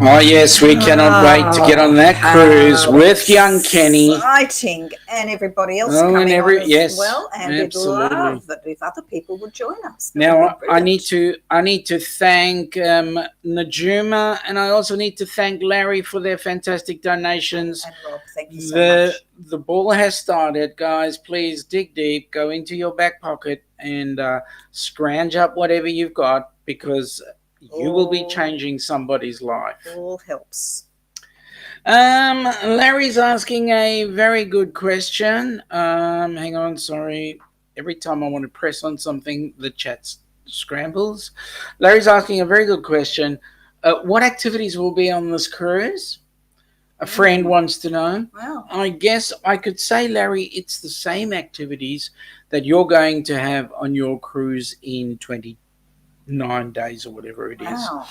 Oh, yes, we cannot wait to get on that cruise with young Kenny. Exciting. And everybody else Oh, and coming on as yes, well. And absolutely. we'd love it if other people would join us. That Now, would be I need brilliant. to thank Najuma, and I also need to thank Larry for their fantastic donations. And Rob, thank you so much. The ball has started, guys. Please dig deep, go into your back pocket, and scrounge up whatever you've got because you will be changing somebody's life. All helps. Larry's asking a very good question. Hang on, sorry. Every time I want to press on something, the chat scrambles. Larry's asking a very good question. What activities will be on this cruise? A friend wants to know. Wow. I guess I could say, Larry, it's the same activities that you're going to have on your cruise in 29 days or whatever it is. Wow.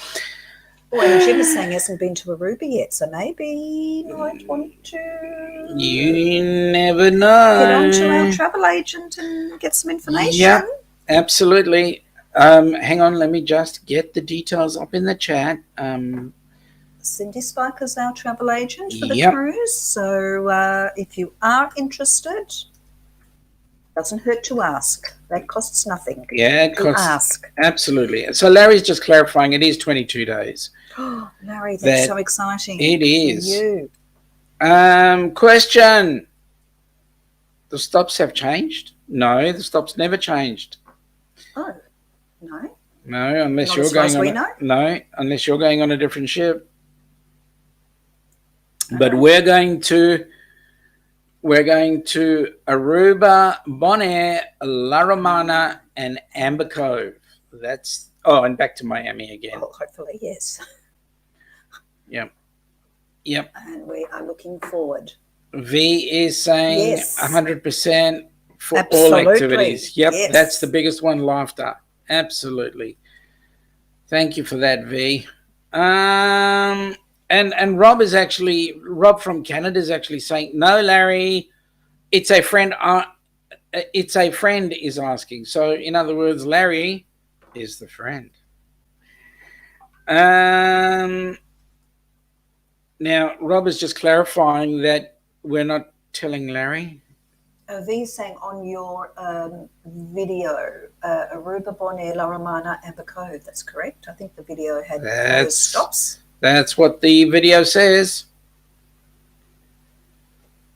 Oh, and Jim is saying he hasn't been to Aruba yet, so maybe he might want to You never know. get on to our travel agent and get some information. Yeah, absolutely. Hang on, let me just get the details up in the chat. Cindy Spiker's our travel agent for the Yep. cruise. So if you are interested, Doesn't hurt to ask. That costs nothing. Yeah, it To costs, ask. absolutely. So Larry's just clarifying it is 22 days. Larry, that's That so exciting. it is. For you. Question. The stops have changed? No, the stops never changed. Oh, no. No, unless Not you're as far going as on. we know. No, unless you're going on a different ship. But Oh. we're going to Aruba, Bonaire, La Romana, and Amber Cove. And back to Miami again. Well, hopefully, yes. Yep. And we are looking forward. V is saying Yes. 100% for all Absolutely. activities. Yep, Yes. that's the biggest one, laughter. Absolutely. Thank you for that, V. And Rob from Canada is actually saying, no, Larry, it's a friend. It's a friend is asking. So in other words, Larry is the friend. Now, Rob is just clarifying that we're not telling Larry. V's saying on your video, Aruba, Bonaire, La Romana, Amber Cove. That's correct. I think the video had those stops. That's what the video says.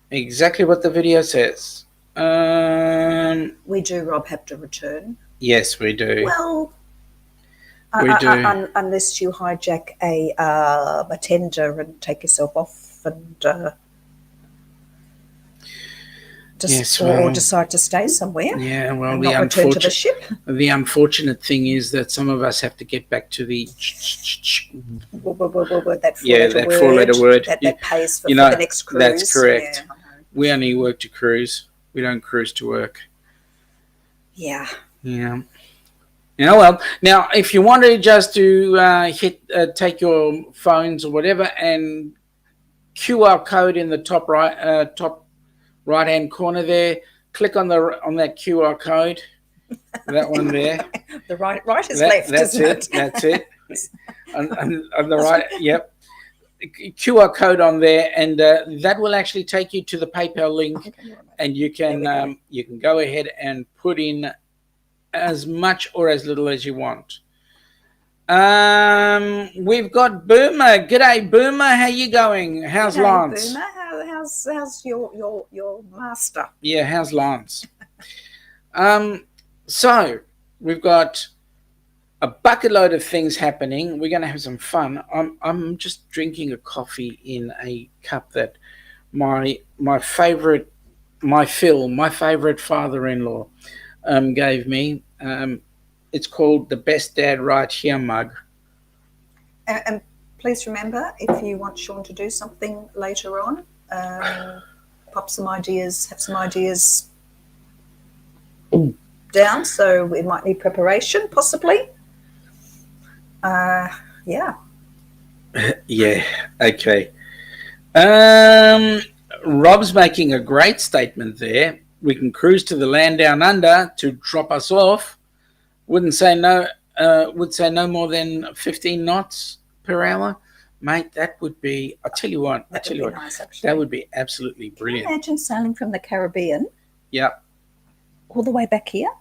Exactly what the video says. We do, Rob, have to return. Yes, we do. Well, We do. Unless you hijack a tender and take yourself off and or decide to stay somewhere. Yeah, well, and not return to the ship. The unfortunate thing is that some of us have to get back to the that four-letter word. That pays for the next cruise. That's correct. Yeah. We only work to cruise. We don't cruise to work. Yeah. Yeah. Yeah, well, now if you wanted just to take your phones or whatever and QR code in the top right hand corner there, click on that QR code, that one there. The right is left. That's isn't it. That's it. on the right, yep. QR code on there, and that will actually take you to the PayPal link, and you can go ahead and put in as much or as little as you want. We've got Boomer. G'day, Boomer. How you going? How's Lance? Boomer, how's your master? Yeah, how's Lance? So we've got a bucket load of things happening. We're going to have some fun. I'm just drinking a coffee in a cup that my favorite father-in-law gave me. It's called the Best Dad Right Here mug. And please remember, if you want Sean to do something later on, have some ideas down. So we might need preparation, possibly. Yeah. Yeah. Okay. Rob's making a great statement there. We can cruise to the land down under to drop us off. Would say no more than 15 knots per hour. Mate, that would be, I'll tell you what, Nice, that would be absolutely brilliant. Can you imagine sailing from the Caribbean Yeah. all the way back here?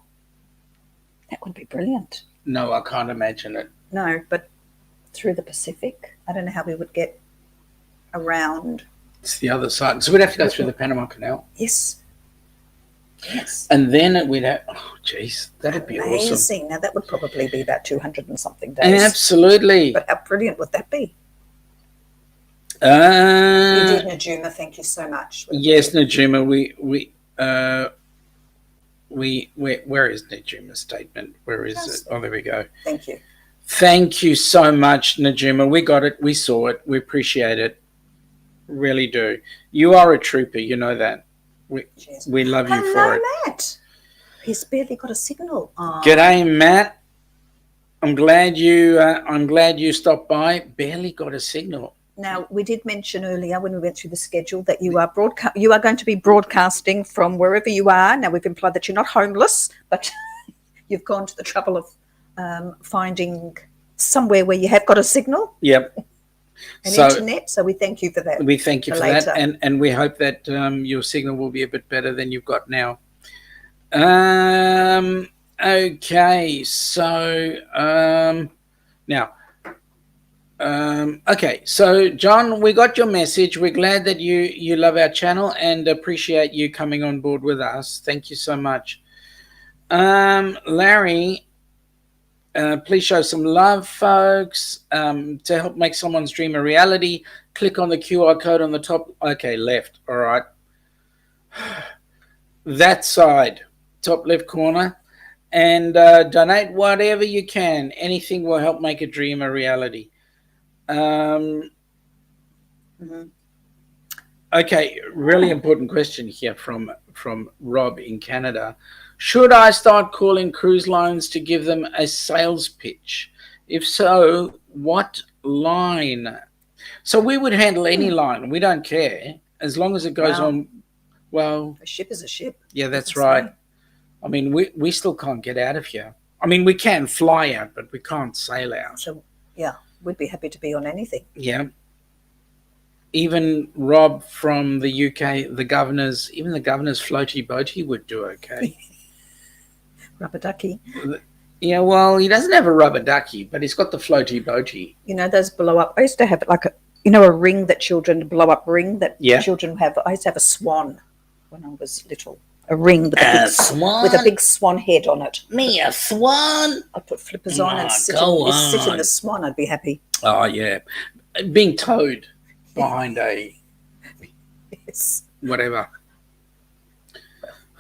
That would be brilliant. No, I can't imagine it. No, but through the Pacific, I don't know how we would get around. It's the other side. So we'd have to go through the Panama Canal. Yes. And then we'd have, that'd be Amazing. awesome. Now, that would probably be about 200 and something days. Absolutely. But how brilliant would that be? You did, Najuma. Thank you so much. Yes, Najuma. Where is Najuma's statement? Where is it? Oh, there we go. Thank you. Thank you so much, Najuma. We got it. We saw it. We appreciate it. Really do. You are a trooper. You know that. We love you for it. Matt. He's barely got a signal. G'day, Matt. I'm glad you stopped by. Barely got a signal. Now, we did mention earlier when we went through the schedule that you are going to be broadcasting from wherever you are. Now, we've implied that you're not homeless, but you've gone to the trouble of finding somewhere where you have got a signal. Yep. Internet. So we thank you for that. We thank you for that, and we hope that your signal will be a bit better than you've got now. Okay, so now, okay, so John, we got your message. We're glad that you love our channel and appreciate you coming on board with us. Thank you so much. Larry, please show some love, folks. To help make someone's dream a reality, click on the QR code on the top. Okay, left. All right. That side, top left corner. And donate whatever you can. Anything will help make a dream a reality. Okay, really important question here from Rob in Canada. Should I start calling cruise lines to give them a sales pitch? If so, what line? So we would handle any line. We don't care as long as it goes on. Well, a ship is a ship. Yeah, that's right. I mean, we still can't get out of here. I mean, we can fly out, but we can't sail out. So, yeah, we'd be happy to be on anything. Yeah. Even Rob from the UK, even the governor's floaty boaty would do okay. Rubber ducky. Yeah, well, he doesn't have a rubber ducky, but he's got the floaty boaty. You know, those blow up. I used to have like a ring that children, blow up ring that children have. I used to have a swan when I was little. A ring with a big swan head on it. Me, a swan? I'd put flippers on and sit in the swan. I'd be happy. Oh, yeah. Being towed behind a... Yes. Whatever.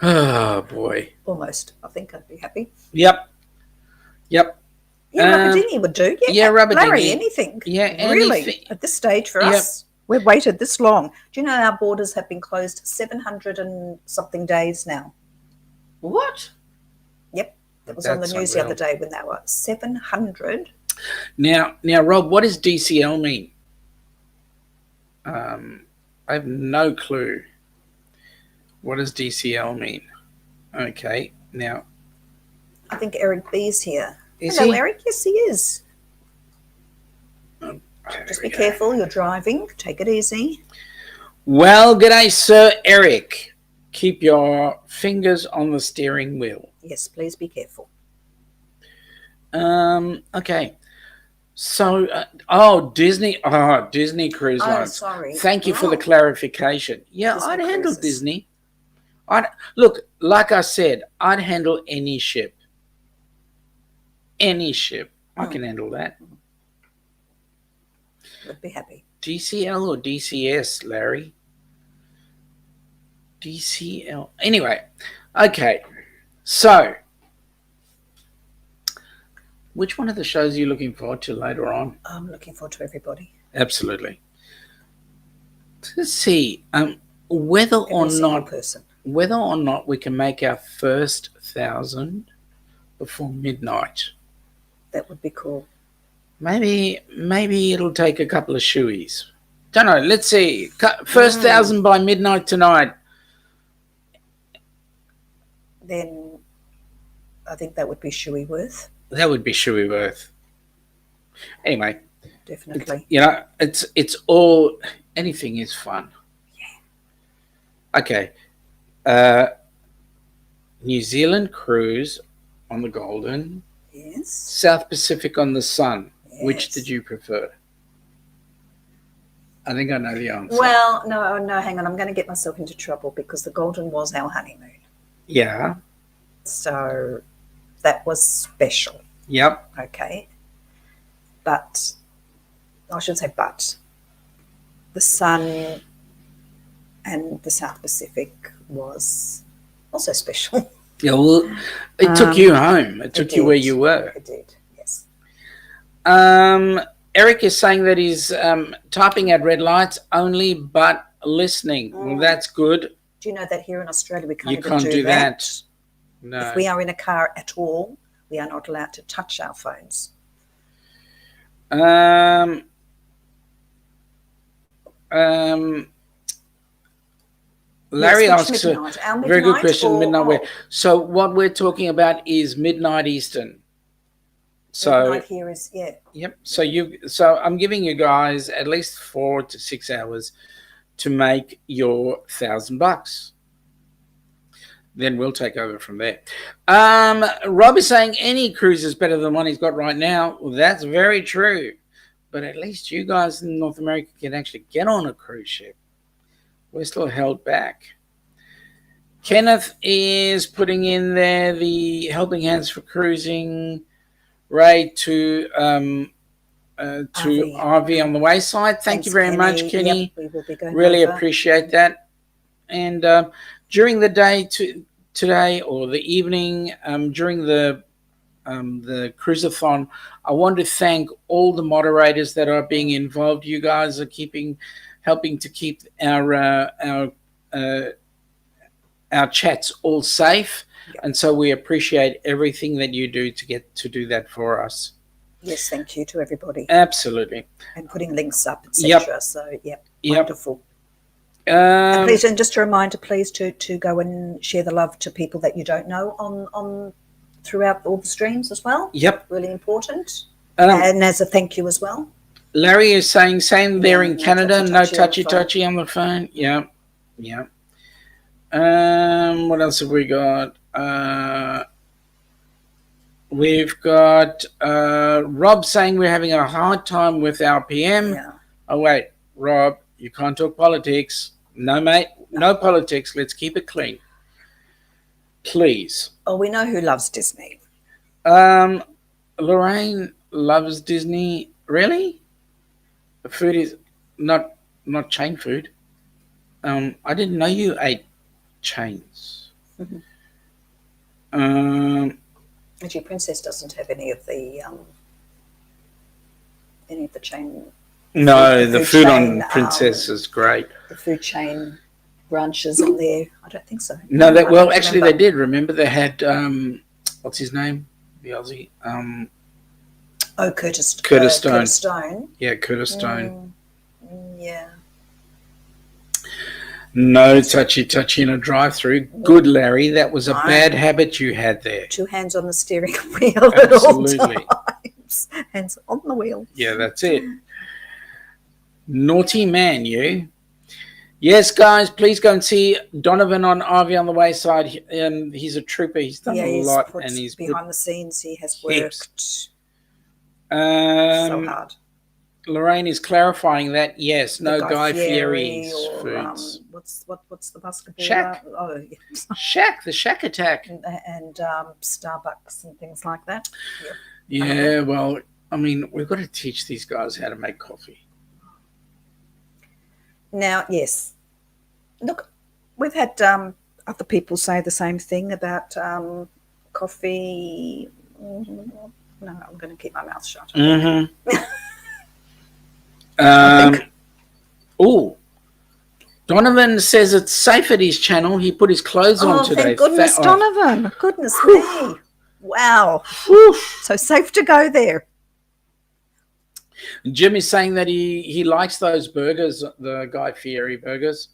Oh, boy. Almost. I think I'd be happy. Yep. Yeah, rubber dinghy would do. Yeah, rubber Larry, dinghy. Anything. Yeah, really. anything. At this stage for us, we've waited this long. Do you know our borders have been closed 700 and something days now? What? Yep. That was on the news the other day when they were 700. Now, Rob, what does DCL mean? I have no clue. What does DCL mean? Okay, now. I think Eric B's here. Is Hello, he? Eric. Yes, he is. Just be careful. You're driving. Take it easy. Well, g'day, Sir Eric. Keep your fingers on the steering wheel. Yes, please be careful. Okay. So, Disney Cruise Lines. Oh, sorry. Thank you for the clarification. Yeah, I'd handle Disney. Look, like I said, I'd handle any ship. Any ship. I can handle that. Would be happy. DCL or DCS, Larry? DCL. Anyway, okay. So, which one of the shows are you looking forward to later on? I'm looking forward to everybody. Absolutely. Let's see. Whether or not we can make our first 1,000 before midnight. That would be cool. Maybe it'll take a couple of shoeies. Don't know. Let's see. First 1,000 by midnight tonight. Then I think that would be shoey worth. That would be shoey worth. Anyway. Definitely. It's all, anything is fun. Yeah. Okay. New Zealand cruise on the Golden. Yes. South Pacific on the Sun. Yes. Which did you prefer? I think I know the answer. Well, no, hang on. I'm going to get myself into trouble because the Golden was our honeymoon. Yeah. So that was special. Yep. Okay. But, I should say but, the Sun and the South Pacific was also special. Yeah, well, it took you home. It took you where you were. It did, yes. Eric is saying that he's typing at red lights only, but listening. Well, that's good. Do you know that here in Australia we can't You even can't do that. No. If we are in a car at all, we are not allowed to touch our phones. Larry Yes, asks midnight? a very good question. Midnight where? Oh. So what we're talking about is midnight Eastern. So midnight here is Yep. So I'm giving you guys at least 4 to 6 hours to make your $1,000. Then we'll take over from there. Rob is saying any cruise is better than one he's got right now. Well, that's very true. But at least you guys in North America can actually get on a cruise ship. We're still held back. Kenneth is putting in there the Helping Hands for Cruising rate to RV on the Wayside. Thank you very much, Kenny. Yep, we will be going really over. appreciate that. And during the day today or the evening, during the CRUISE-A-THON, I want to thank all the moderators that are being involved. You guys are helping to keep our chats all safe, and so we appreciate everything that you do to get to do that for us. Yes, thank you to everybody. Absolutely. And putting links up, etc. Yep. So, Yep. wonderful. And please, and just a reminder, please, to go and share the love to people that you don't know on throughout all the streams as well. Yep. Really important. And as a thank you as well. Larry is saying, same there in Canada, no touchy touchy on the phone. Yeah. Yeah. What else have we got? We've got Rob saying we're having a hard time with our PM. Yeah. Oh, wait, Rob, you can't talk politics. No, mate, no politics. Let's keep it clean. Please. Oh, we know who loves Disney. Lorraine loves Disney. Really? The food is not chain food. I didn't know you ate chains. Actually, Princess doesn't have any of the chain. No, the food on Princess is great. The food chain branches on there. I don't think so. No, actually they did. Remember they had what's his name? The Aussie. Curtis Stone. Curtis Stone. Yeah, Curtis Stone. Yeah. No touchy in a drive-through. Good, Larry. That was a bad habit you had there. 2 hands on the steering wheel at all times. Hands on the wheel. Yeah, that's it. Naughty man, you. Yes, guys, please go and see Donovan on RV on the Wayside. He's a trooper. He's done a lot, and he's behind the scenes. He has worked so hard. Lorraine is clarifying that yes, no Guy Fieri's or, foods. What's the basketball? Shaq. Oh, yeah. Shaq, the Shaq Attack, and Starbucks and things like that. Yeah, well, I mean, we've got to teach these guys how to make coffee. Now, yes, look, we've had other people say the same thing about coffee. No, I'm going to keep my mouth shut. Oh, Donovan says it's safe at his channel. He put his clothes on today. Thank goodness, Donovan. Goodness me. Wow. So safe to go there. Jim is saying that he likes those burgers, the Guy Fieri burgers.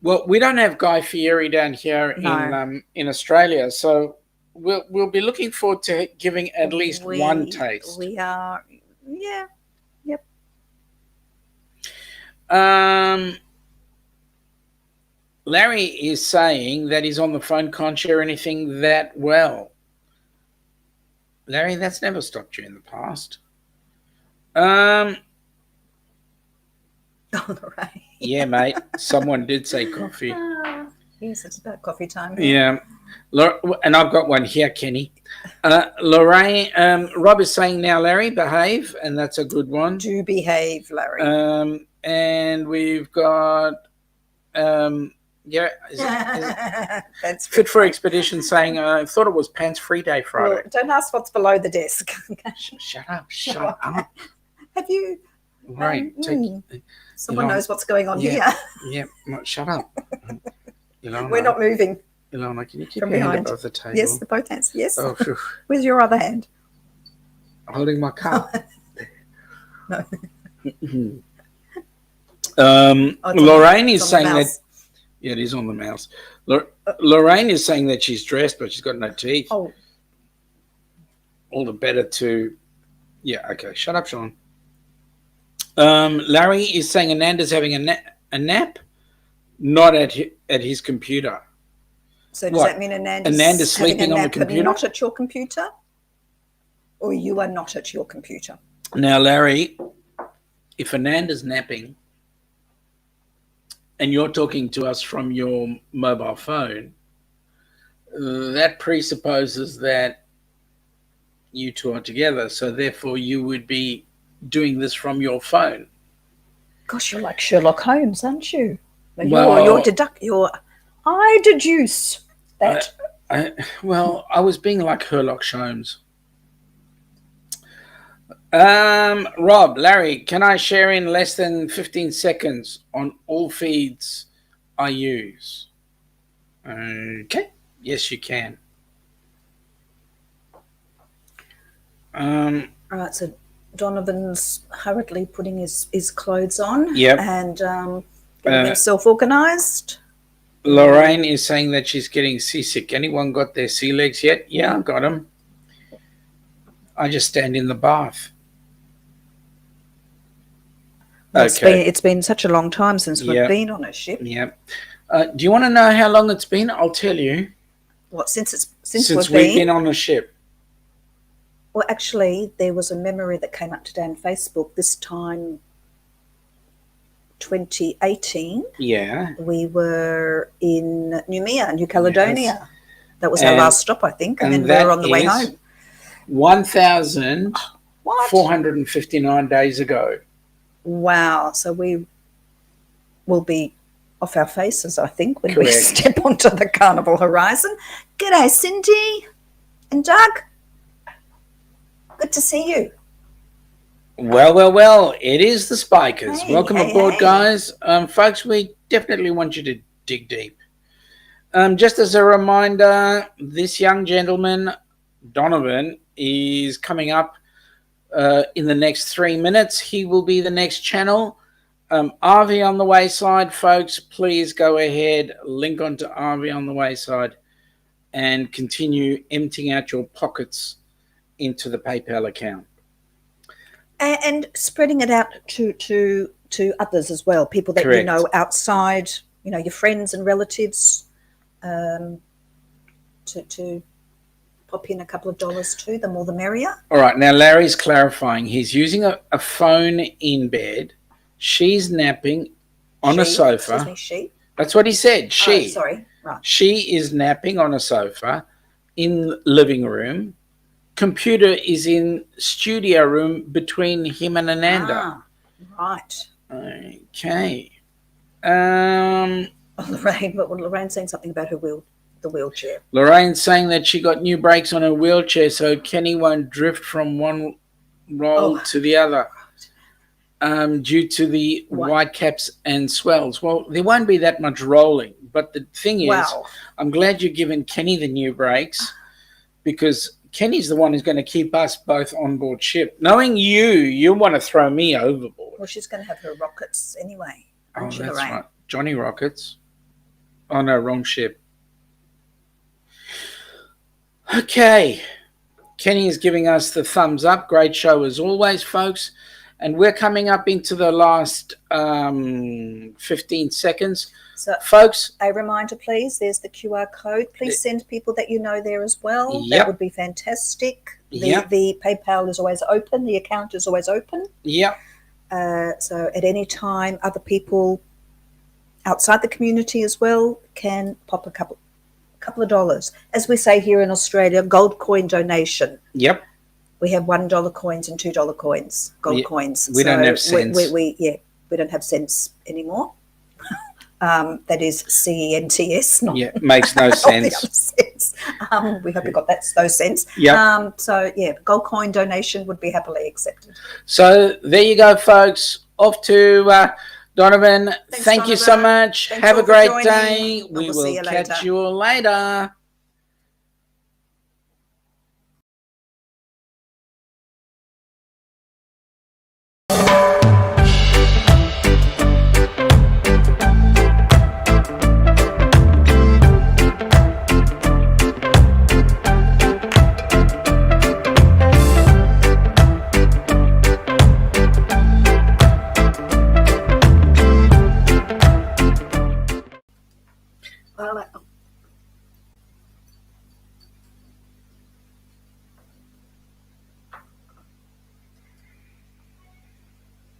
Well, we don't have Guy Fieri down here in Australia, so we'll be looking forward to giving at least one taste. We are, yeah. Yep. Larry is saying that he's on the phone, can't share anything that well. Larry, that's never stopped you in the past. All right. Yeah, mate. Someone did say coffee. Yes, it's about coffee time. Yeah. And I've got one here, Kenny. Lorraine, Rob is saying now, Larry, behave, and that's a good one. Do behave, Larry. And we've got, That's Fit for Expedition saying, I thought it was Pants Free Day Friday. Well, don't ask what's below the desk. Shut up. Up. Have you? Right. Someone knows what's going on here. Yeah. Shut up. Ilona, we're not moving. Ilona, can you keep from your hand behind above the table? Yes, both hands. Yes. Oh, phew. Where's your other hand? Holding my cup. No. Lorraine is saying that. Yeah, it is on the mouse. Lorraine is saying that she's dressed, but she's got no teeth. Oh. All the better to. Yeah. Okay. Shut up, Sean. Larry is saying Ananda's having a nap, not at his computer. So does What? that mean Ananda's Ananda's having sleeping a on the nap but computer? not at your computer? Or you are not at your computer? Now, Larry, if Ananda's napping and you're talking to us from your mobile phone, that presupposes that you two are together. So therefore, you would be doing this from your phone. Gosh, you're like Sherlock Holmes, aren't you? Well- I deduce that. I was being like Sherlock Holmes. Rob, Larry, can I share in less than 15 seconds on all feeds I use? Okay. Yes, you can. All right, so Donovan's hurriedly putting his clothes on. Yep. And getting himself organised. Lorraine is saying that she's getting seasick. Anyone got their sea legs yet? Yeah, I got them. I just stand in the bath. Well, Okay. It's been such a long time since we've Yeah. been on a ship. Yeah. Do you want to know how long it's been? I'll tell you. What, since Since we've we've been on a ship. Well, actually, there was a memory that came up today on Facebook. This time, 2018, Yeah. we were in Noumea, New Caledonia. Yes. That was our And- last stop, I think, and then we that were on the way is home. 1,459 What? days ago. Wow! So we will be off our faces, I think, when we Correct. step onto the Carnival horizon. G'day, Cindy and Doug. Good to see you. Well, it is the Spikers. Hey, Welcome hey, aboard, hey. guys. Folks, we definitely want you to dig deep. Just as a reminder, this young gentleman, Donovan, is coming up in the next 3 minutes. He will be the next channel. RV on the Wayside, folks, please go ahead, link onto RV on the Wayside and continue emptying out your pockets into the PayPal account. And spreading it out to others as well, people that Correct. you know outside, your friends and relatives, to pop in a couple of dollars too. The more the merrier. All right, now Larry's clarifying. He's using a phone in bed. She's napping on a sofa. Excuse me, she. That's what he said. She. Oh, sorry. Right. She is napping on a sofa in living room. Computer is in studio room between him and Ananda. Right. Okay. Lorraine's saying something about the wheelchair. Lorraine's saying that she got new brakes on her wheelchair so Kenny won't drift from one roll to the other due to the white caps and swells. Well, there won't be that much rolling. But the thing is, I'm glad you're giving Kenny the new brakes because Kenny's the one who's going to keep us both on board ship. Knowing you want to throw me overboard. Well, she's going to have her rockets anyway. Oh, She, that's Lorraine? right. Johnny Rockets. Oh, no, wrong ship. Okay. Kenny is giving us the thumbs up. Great show as always, folks. And we're coming up into the last 15 seconons. So, folks, a reminder, please. There's the QR code. Please send people that you know there as well. Yep. That would be fantastic. Yep. The PayPal is always open. The account is always open. Yep. So at any time, other people outside the community as well can pop a couple of dollars. As we say here in Australia, gold coin donation. Yep. We have $1 coins and $2 coins, gold coins. We don't have cents. We don't have cents anymore. That is CENTS. Not makes no not the sense. other cents. We hope you got those cents. Yep. So gold coin donation would be happily accepted. So there you go, folks. Off to Donovan. Thanks, Thank you so Donovan. much. Thanks Have all a for great joining. day. And We we'll see will you catch later. you all later.